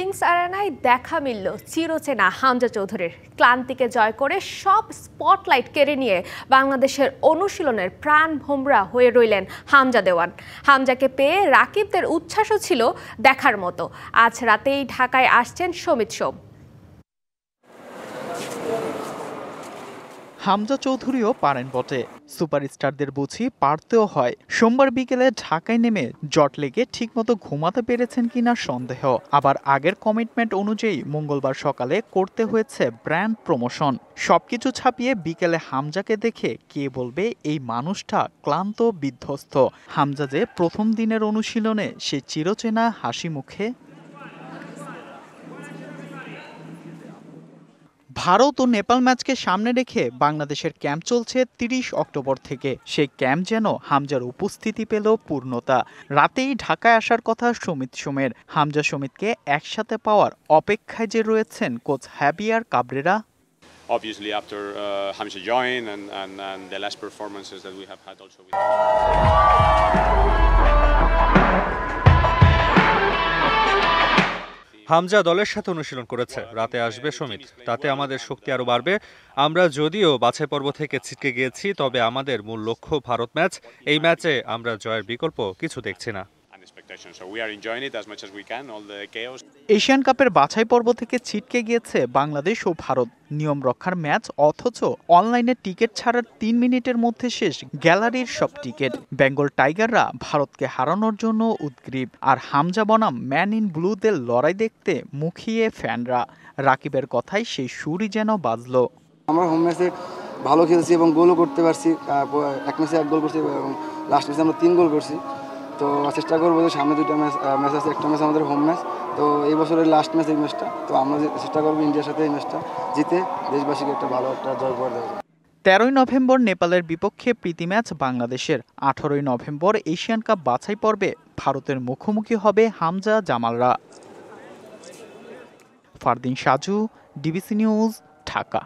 Kings আরেনায় দেখা মিলল চিরচেনা হামজা চৌধুরীর। ক্লান্তিকে জয় করে সব স্পটলাইট কেড়ে নিয়ে বাংলাদেশের অনুশীলনের প্রাণ ভোমরা হয়ে রইলেন হামজা দেওয়ান। হামজাকে পেয়ে রাকিবদের উচ্ছ্বাসও ছিল দেখার মতো। আজ রাতেই ঢাকায় আসছেন সমিত সোম। হামজা চৌধুরীও পারেন বটে, সুপারস্টারদের বুঝি পারতেও হয়। সোমবার বিকেলে ঢাকায় নেমে জট লেগে ঠিকমতো ঘুমাতে পেরেছেন কিনা সন্দেহ। আবার আগের কমিটমেন্ট অনুযায়ী মঙ্গলবার সকালে করতে হয়েছে ব্র্যান্ড প্রমোশন। সবকিছু ছাপিয়ে বিকেলে হামজাকে দেখে কে বলবে এই মানুষটা ক্লান্ত বিধ্বস্ত। হামজা যে প্রথম দিনের অনুশীলনে সে চিরচেনা হাসি মুখে। ভারত ও নেপাল ম্যাচকে সামনে রেখে বাংলাদেশের ক্যাম্প চলছে ৩০ অক্টোবর থেকে। সেই ক্যাম্প যেন হামজার উপস্থিতি পেল পূর্ণতা। রাতেই ঢাকায় আসার কথা সমিত সোমের। হামজা সমিতকে একসাথে পাওয়ার অপেক্ষায় যে রয়েছেন coach হাবিয়ার Cabrera. Obviously, after Hamza joined and the last performances that we have had also with Hamza দলের সাথে অনুশীলন করেছে, রাতে আসবে সমিত, তাতে আমাদের শক্তি আরও বাড়বে। আমরা যদিও বাছাই পর্ব থেকে ছিটকে গিয়েছি, তবে আমাদের মূল লক্ষ্য ভারত ম্যাচ। এই ম্যাচে আমরা জয়ের বিকল্প কিছু দেখছি না। এশিয়ান কাপের বাছাই পর্ব থেকে ছিটকে গিয়েছে বাংলাদেশ ও ভারত। নিয়ম রক্ষার ম্যাচ, অথচ অনলাইনে টিকিট ছাড়ার ৩ মিনিটের মধ্যে শেষ গ্যালারির সব টিকিট। বেঙ্গল টাইগাররা ভারতকে হারানোর জন্য উদগ্রীব। আর হামজা বনাম ম্যান ইন ব্লুদের লড়াই দেখতে মুখিয়ে ফ্যানরা। রাকিবের কথাই সেই সুরই যেন বাজলো। আমরা হোম ম্যাচে ভালো খেলছি এবং গোলও করতে পারছি। এক ম্যাচে 1 গোল করছি এবং লাস্ট ম্যাচে আমরা 3 গোল করছি। তো চেষ্টা করবো যে সামনে 2টা ম্যাচ আছে, একটা ম্যাচ আমাদের হোম ম্যাচ। তো এই বছরের লাস্ট ম্যাচ এই ম্যাচটা। তো আমরা চেষ্টা করবো ইন্ডিয়ার সাথে এই ম্যাচটা জিতে দেশবাসীকে একটা ভালো একটা জয় করে দেওয়া। 13ই নভেম্বর নেপালের বিপক্ষে প্রীতি ম্যাচ বাংলাদেশের। 18ই নভেম্বর এশিয়ান কাপ বাছাই পর্বে ভারতের মুখোমুখি হবে হামজা জামালরা। Fardin Saju, DBC news, Dhaka.